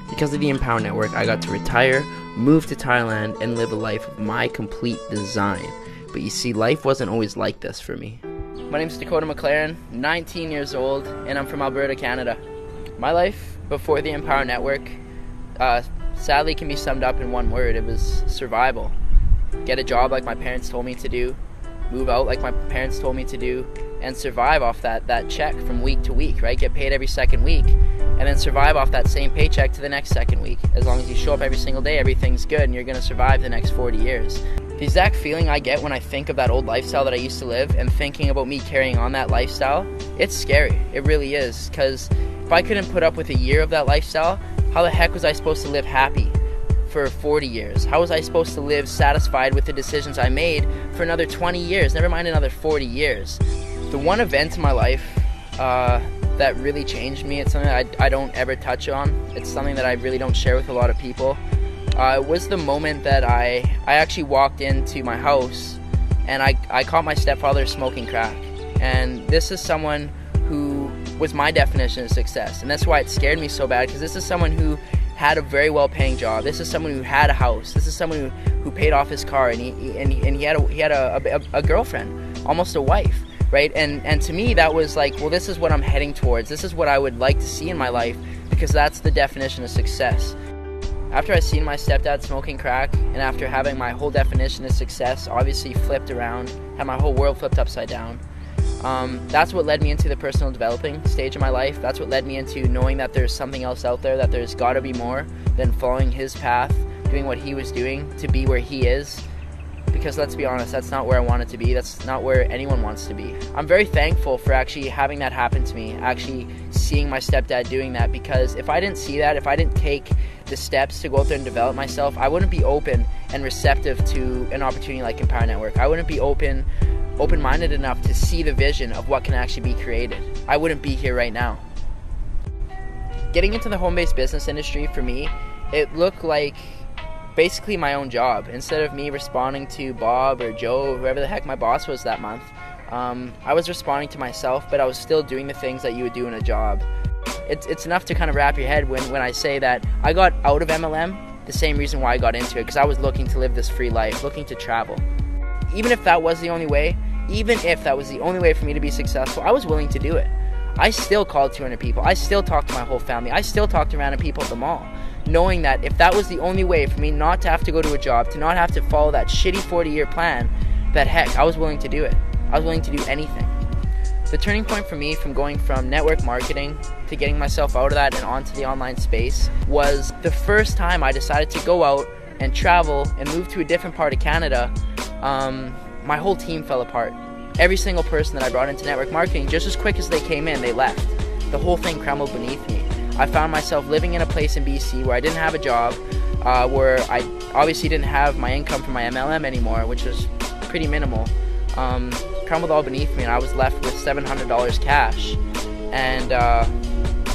Because of the Empower Network, I got to retire, move to Thailand, and live a life of my complete design. But you see, life wasn't always like this for me. My name's Dakota McLearn, 19 years old, and I'm from Alberta, Canada. My life before the Empower Network sadly can be summed up in one word. It was survival. Get a job like my parents told me to do, move out like my parents told me to do, and survive off that check from week to week, right? Get paid every second week, and then survive off that same paycheck to the next second week. As long as you show up every single day, everything's good, and you're going to survive the next 40 years. The exact feeling I get when I think of that old lifestyle that I used to live and thinking about me carrying on that lifestyle, it's scary. It really is, because if I couldn't put up with a year of that lifestyle, how the heck was I supposed to live happy for 40 years? How was I supposed to live satisfied with the decisions I made for another 20 years, never mind another 40 years? The one event in my life that really changed me, it's something that I don't ever touch on. It's something that I really don't share with a lot of people. It was the moment that I actually walked into my house and I caught my stepfather smoking crack. And this is someone who was my definition of success. And that's why it scared me so bad, because this is someone who had a very well-paying job. This is someone who had a house. This is someone who paid off his car, and he had a girlfriend, almost a wife, right? And to me, that was like, well, this is what I'm heading towards. This is what I would like to see in my life, because that's the definition of success. After I seen my stepdad smoking crack, and after having my whole definition of success obviously flipped around, had my whole world flipped upside down, that's what led me into the personal developing stage of my life. That's what led me into knowing that there's something else out there, that there's got to be more than following his path, doing what he was doing to be where he is. Because let's be honest, that's not where I wanted to be. That's not where anyone wants to be. I'm very thankful for actually having that happen to me, actually seeing my stepdad doing that, because if I didn't see that, if I didn't take the steps to go out there and develop myself, I wouldn't be open and receptive to an opportunity like Empower Network. I wouldn't be open-minded enough to see the vision of what can actually be created. I wouldn't be here right now. Getting into the home-based business industry, for me, it looked like basically my own job. Instead of me responding to Bob or Joe, or whoever the heck my boss was that month, I was responding to myself, but I was still doing the things that you would do in a job. It's enough to kind of wrap your head when I say that I got out of MLM the same reason why I got into it, because I was looking to live this free life, looking to travel. Even if that was the only way, for me to be successful, I was willing to do it. I still called 200 people. I still talked to my whole family. I still talked to random people at the mall, knowing that if that was the only way for me not to have to go to a job, to not have to follow that shitty 40-year plan, that heck, I was willing to do it. I was willing to do anything. The turning point for me from going from network marketing to getting myself out of that and onto the online space was the first time I decided to go out and travel and move to a different part of Canada. My whole team fell apart. Every single person that I brought into network marketing, just as quick as they came in, they left. The whole thing crumbled beneath me. I found myself living in a place in BC where I didn't have a job, where I obviously didn't have my income from my MLM anymore, which was pretty minimal. Crumbled all beneath me, and I was left with $700 cash, and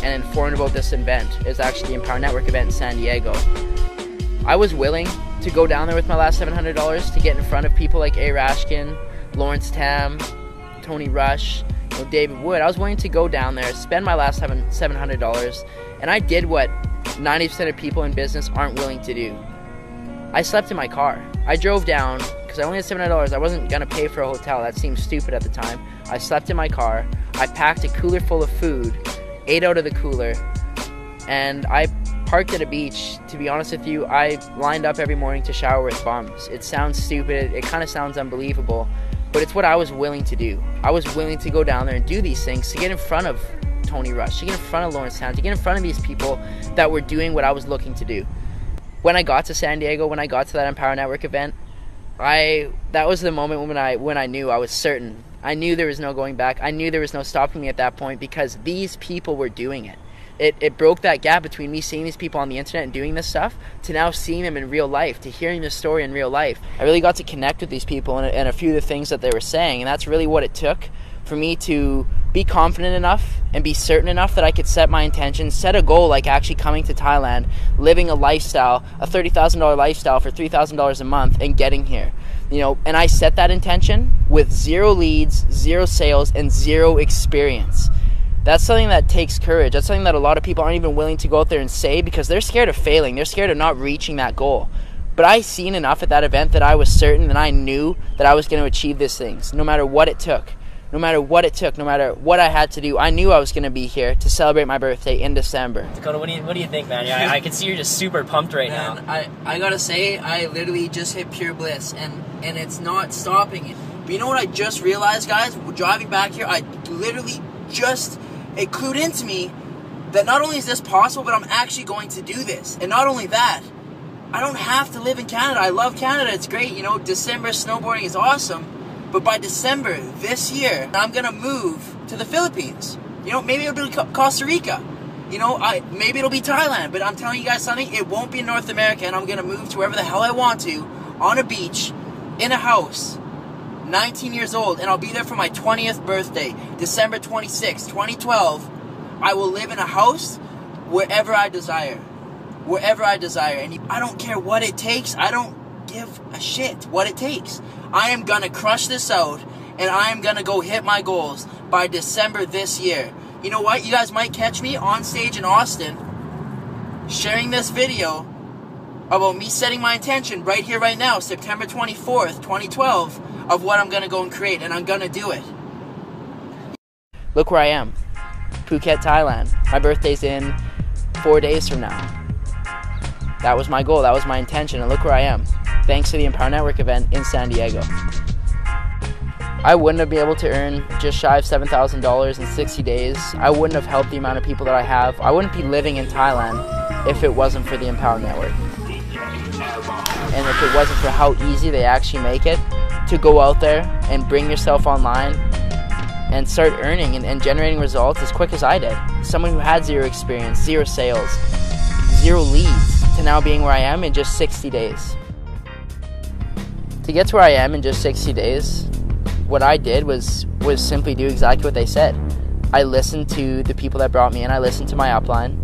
informed about this event. It was actually the Empower Network event in San Diego. I was willing to go down there with my last $700 to get in front of people like A. Rashkin, Lawrence Tam, Tony Rush, David Wood. I was willing to go down there, spend my last $700, and I did what 90% of people in business aren't willing to do. I slept in my car. I drove down, because I only had $700. I wasn't going to pay for a hotel. That seemed stupid at the time. I slept in my car. I packed a cooler full of food, ate out of the cooler, and I parked at a beach. To be honest with you, I lined up every morning to shower with bums. It sounds stupid. It kind of sounds unbelievable, but it's what I was willing to do. I was willing to go down there and do these things to get in front of Tony Rush, to get in front of Lawrence Town, to get in front of these people that were doing what I was looking to do. When I got to San Diego, when I got to that Empower Network event, that was the moment when I knew I was certain. I knew there was no going back. I knew there was no stopping me at that point, because these people were doing it. It broke that gap between me seeing these people on the internet and doing this stuff to now seeing them in real life, to hearing their story in real life. I really got to connect with these people and a few of the things that they were saying, and that's really what it took for me to be confident enough and be certain enough that I could set my intentions, set a goal like actually coming to Thailand, living a lifestyle, a $30,000 lifestyle for $3,000 a month, and getting here. And I set that intention with 0 leads, 0 sales, and 0 experience. That's something that takes courage. That's something that a lot of people aren't even willing to go out there and say because they're scared of failing. They're scared of not reaching that goal. But I seen enough at that event that I was certain that I knew that I was going to achieve these things, no matter what it took. No matter what it took, no matter what I had to do, I knew I was going to be here to celebrate my birthday in December. Dakota, what do you think, man? Yeah, I can see you're just super pumped right now. I gotta say, I literally just hit pure bliss, and it's not stopping it. But you know what I just realized, guys? Driving back here, I literally it clued into me that not only is this possible, but I'm actually going to do this. And not only that, I don't have to live in Canada. I love Canada. It's great. You know, December snowboarding is awesome. But by December this year, I'm going to move to the Philippines. You know, maybe it'll be Costa Rica. You know, maybe it'll be Thailand. But I'm telling you guys something, it won't be in North America. And I'm going to move to wherever the hell I want to, on a beach, in a house, 19 years old. And I'll be there for my 20th birthday, December 26, 2012. I will live in a house wherever I desire. Wherever I desire. And I don't care what it takes. I don't give a shit what it takes. I am gonna crush this out, and I am gonna go hit my goals by December this year. You know what? You guys might catch me on stage in Austin sharing this video about me setting my intention right here, right now, September 24th, 2012, of what I'm gonna go and create, and I'm gonna do it. Look where I am. Phuket, Thailand. My birthday's in 4 days from now. That was my goal, that was my intention, and look where I am. Thanks to the Empower Network event in San Diego. I wouldn't have been able to earn just shy of $7,000 in 60 days. I wouldn't have helped the amount of people that I have. I wouldn't be living in Thailand if it wasn't for the Empower Network. And if it wasn't for how easy they actually make it to go out there and bring yourself online and start earning and generating results as quick as I did. Someone who had zero experience, zero sales, zero leads, to now being where I am in just 60 days. To get to where I am in just 60 days, what I did was simply do exactly what they said. I listened to the people that brought me in. I listened to my upline.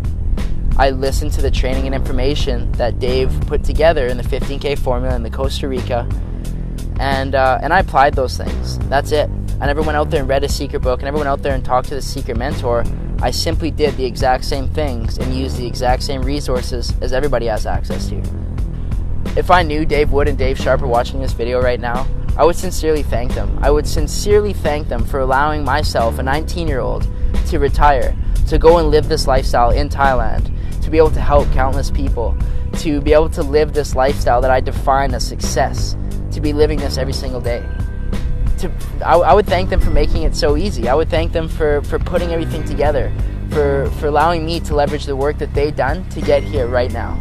I listened to the training and information that Dave put together in the 15K formula in the Costa Rica, and I applied those things. That's it. I never went out there and read a secret book. I never went out there and talked to the secret mentor. I simply did the exact same things and used the exact same resources as everybody has access to. If I knew Dave Wood and Dave Sharp are watching this video right now, I would sincerely thank them. I would sincerely thank them for allowing myself, a 19-year-old, to retire, to go and live this lifestyle in Thailand, to be able to help countless people, to be able to live this lifestyle that I define as success, to be living this every single day. I would thank them for making it so easy. I would thank them for putting everything together, for allowing me to leverage the work that they've done to get here right now.